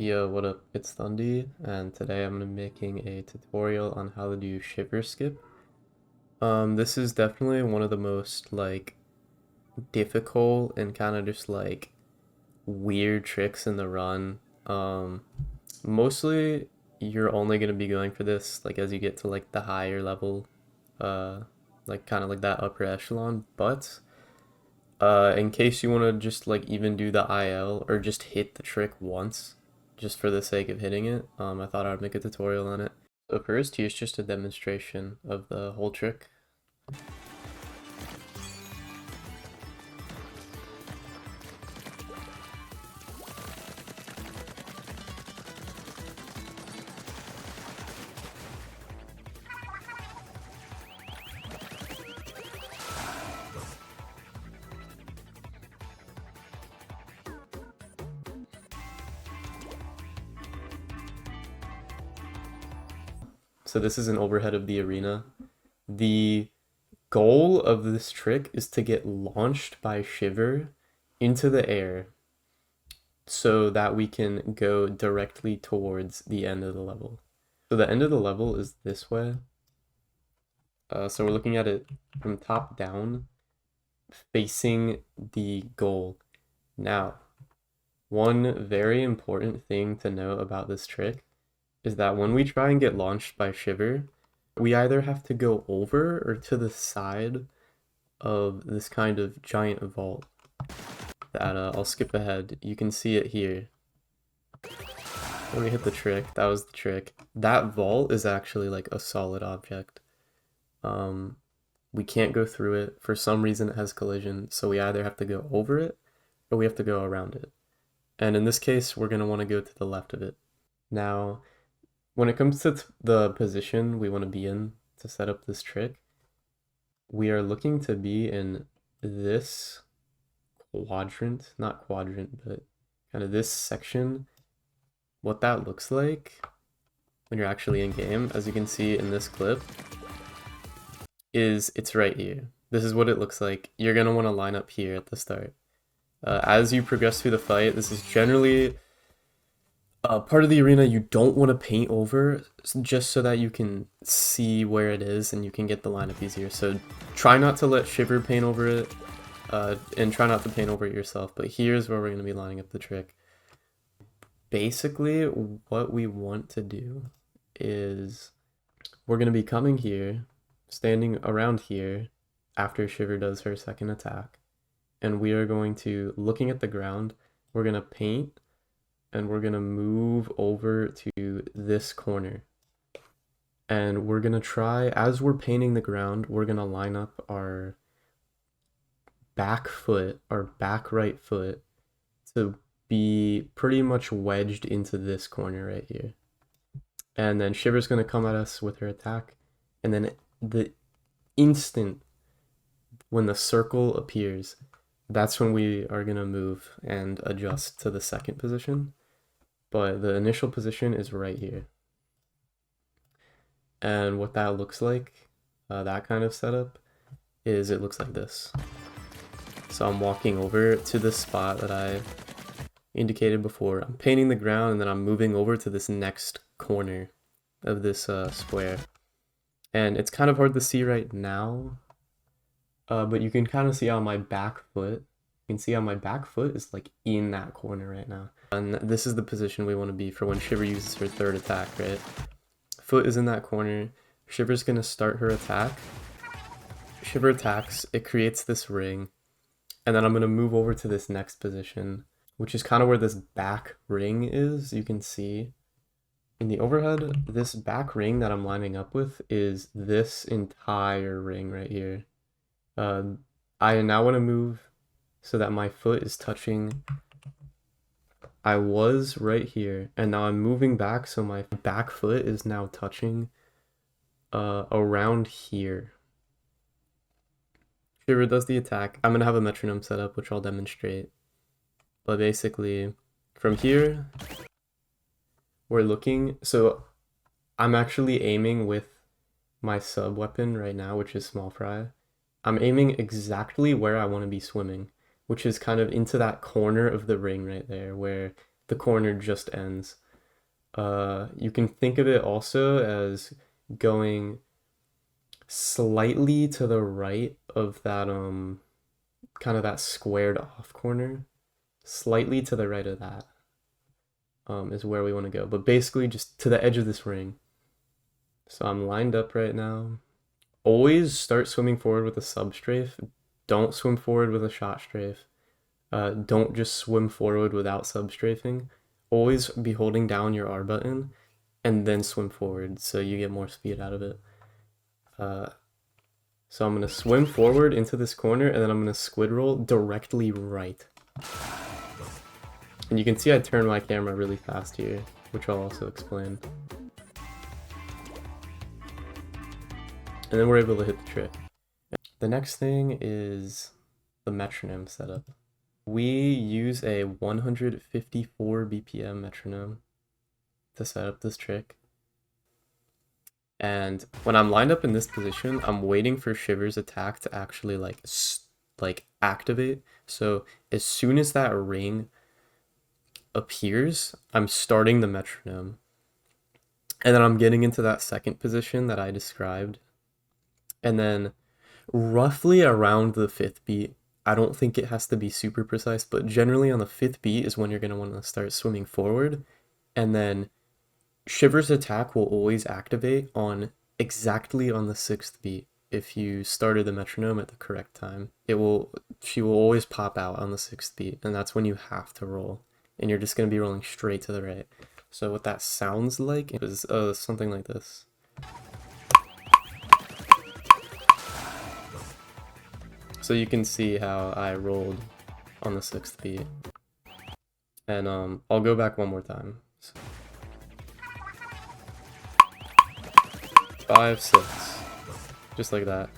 Yo, what up? It's Thundy, and today I'm gonna be making a tutorial on how to do Shiver skip. This is definitely one of the most difficult and kind of just weird tricks in the run. Mostly you're only gonna be going for this as you get to the higher level, uh, kind of like that upper echelon. But in case you want to just even do the IL or just hit the trick once, just for the sake of hitting it, I thought I'd make a tutorial on it. So first, here's just a demonstration of the whole trick. So this is an overhead of the arena. The goal of this trick is to get launched by Shiver into the air so that we can go directly towards the end of the level. So the end of the level is this way. So we're looking at it from top down, facing the goal. Now, one very important thing to know about this trick is that when we try and get launched by Shiver, we either have to go over or to the side of this kind of giant vault that I'll skip ahead. You can see it here. When we hit the trick, that was the trick. That vault is actually a solid object. We can't go through it. For some reason it has collision, so we either have to go over it or we have to go around it. And in this case, we're going to want to go to the left of it. Now, when it comes to the position we want to be in to set up this trick, we are looking to be in this quadrant, not quadrant, but kind of this section. What that looks like when you're actually in game, as you can see in this clip, is it's right here. This is what it looks like. You're going to want to line up here at the start. As you progress through the fight, this is generally part of the arena you don't want to paint over, just so that you can see where it is and you can get the lineup easier. So try not to let Shiver paint over it, and try not to paint over it yourself. But here's where we're going to be lining up the trick. Basically, what we want to do is we're going to be coming here, standing around here after Shiver does her second attack, and we are going to, looking at the ground, we're going to paint, and we're going to move over to this corner. And we're going to try, as we're painting the ground, we're going to line up our back foot, our back right foot, to be pretty much wedged into this corner right here. And then Shiver's going to come at us with her attack, and then the instant when the circle appears, that's when we are going to move and adjust to the second position. But the initial position is right here. And what that looks like, that kind of setup, is it looks like this. So I'm walking over to the spot that I indicated before. I'm painting the ground, and then I'm moving over to this next corner of this square. And it's kind of hard to see right now, but you can kind of see on my back foot. You can see how my back foot is in that corner right now. And this is the position we want to be for when Shiver uses her third attack, right? Foot is in that corner. Shiver's going to start her attack. Shiver attacks, it creates this ring. And then I'm going to move over to this next position, which is kind of where this back ring is. You can see in the overhead, this back ring that I'm lining up with is this entire ring right here. I now want to move so that my foot is touching. I was right here, and now I'm moving back, so my back foot is now touching around here. Shiver does the attack. I'm gonna have a metronome set up, which I'll demonstrate. But basically, from here, we're looking. So I'm actually aiming with my sub weapon right now, which is small fry. I'm aiming exactly where I want to be swimming, which is kind of into that corner of the ring right there where the corner just ends. You can think of it also as going slightly to the right of that kind of that squared off corner. Slightly to the right of that is where we want to go. But basically just to the edge of this ring. So I'm lined up right now. Always start swimming forward with a sub strafe. Don't swim forward with a shot strafe. Don't just swim forward without sub strafing. Always be holding down your R button and then swim forward so you get more speed out of it. So I'm going to swim forward into this corner and then I'm going to squid roll directly right. And you can see I turn my camera really fast here, which I'll also explain. And then we're able to hit the trick. The next thing is the metronome setup. We use a 154 BPM metronome to set up this trick. And when I'm lined up in this position, I'm waiting for Shiver's attack to actually like activate. So as soon as that ring appears, I'm starting the metronome. And then I'm getting into that second position that I described. And then roughly around the 5th beat, I don't think it has to be super precise, but generally on the 5th beat is when you're going to want to start swimming forward. And then Shiver's attack will always activate on exactly on the 6th beat. If you started the metronome at the correct time, she will always pop out on the 6th beat, and that's when you have to roll. And you're just going to be rolling straight to the right. So what that sounds like is something like this. So you can see how I rolled on the 6th beat. And I'll go back one more time. So 5, 6. Just like that.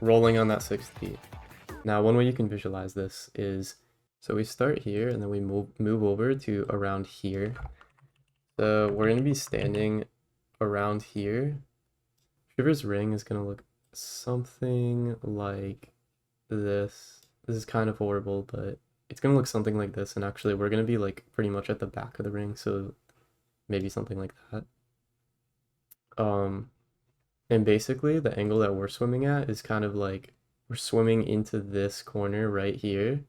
Rolling on that 6th beat. Now one way you can visualize this is, so we start here and then we move over to around here. So we're going to be standing around here. Shiver's ring is going to look something like this. This is kind of horrible, but it's gonna look something like this, and actually we're gonna be like pretty much at the back of the ring, so maybe something like that. And basically the angle that we're swimming at is kind of like we're swimming into this corner right here,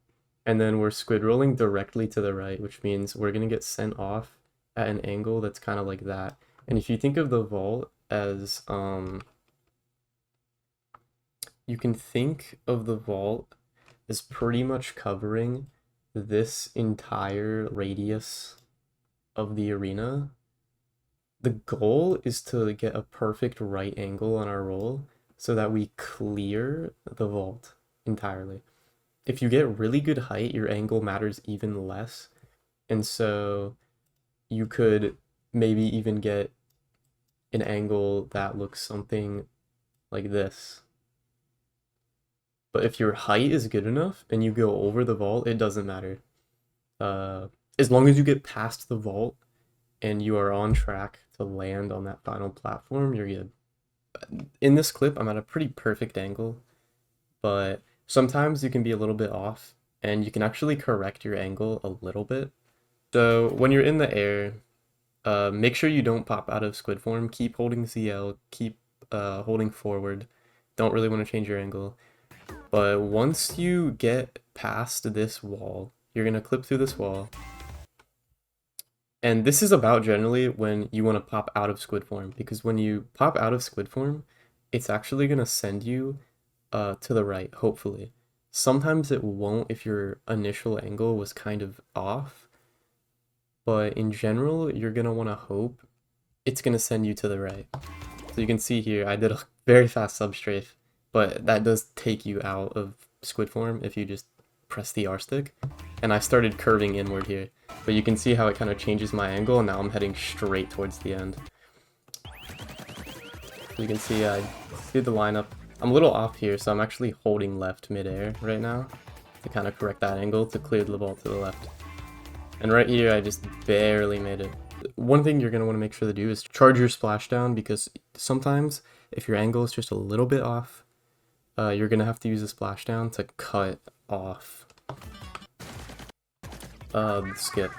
and then we're squid rolling directly to the right, which means we're gonna get sent off at an angle that's kind of like that. And if you think of the vault as you can think of the vault as pretty much covering this entire radius of the arena. The goal is to get a perfect right angle on our roll so that we clear the vault entirely. If you get really good height, your angle matters even less. And so you could maybe even get an angle that looks something like this. But if your height is good enough and you go over the vault, it doesn't matter. As long as you get past the vault and you are on track to land on that final platform, you're good. In this clip, I'm at a pretty perfect angle, but sometimes you can be a little bit off and you can actually correct your angle a little bit. So when you're in the air, make sure you don't pop out of squid form. Keep holding ZL, keep holding forward. Don't really want to change your angle. But once you get past this wall, you're going to clip through this wall. And this is about generally when you want to pop out of squid form, because when you pop out of squid form, it's actually going to send you to the right, hopefully. Sometimes it won't if your initial angle was kind of off, but in general, you're going to want to hope it's going to send you to the right. So you can see here, I did a very fast substrafe, but that does take you out of squid form if you just press the R stick. And I started curving inward here, but you can see how it kind of changes my angle, and now I'm heading straight towards the end. You can see I did the lineup. I'm a little off here, so I'm actually holding left midair right now to kind of correct that angle to clear the ball to the left. And right here, I just barely made it. One thing you're going to want to make sure to do is charge your splashdown, because sometimes if your angle is just a little bit off, you're going to have to use a splashdown to cut off the skip.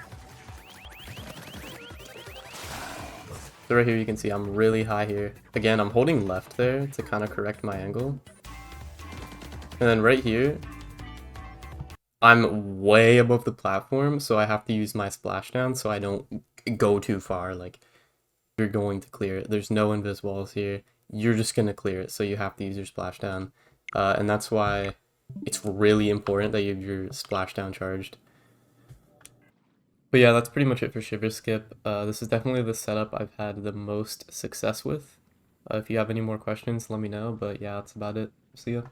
So right here you can see I'm really high here. Again, I'm holding left there to kind of correct my angle. And then right here, I'm way above the platform, so I have to use my splashdown so I don't go too far. Like, you're going to clear it. There's no invis walls here. You're just going to clear it, so you have to use your splashdown. And that's why it's really important that you have your splashdown charged. But yeah, that's pretty much it for Shiver Skip. This is definitely the setup I've had the most success with. If you have any more questions, let me know. But yeah, that's about it. See ya.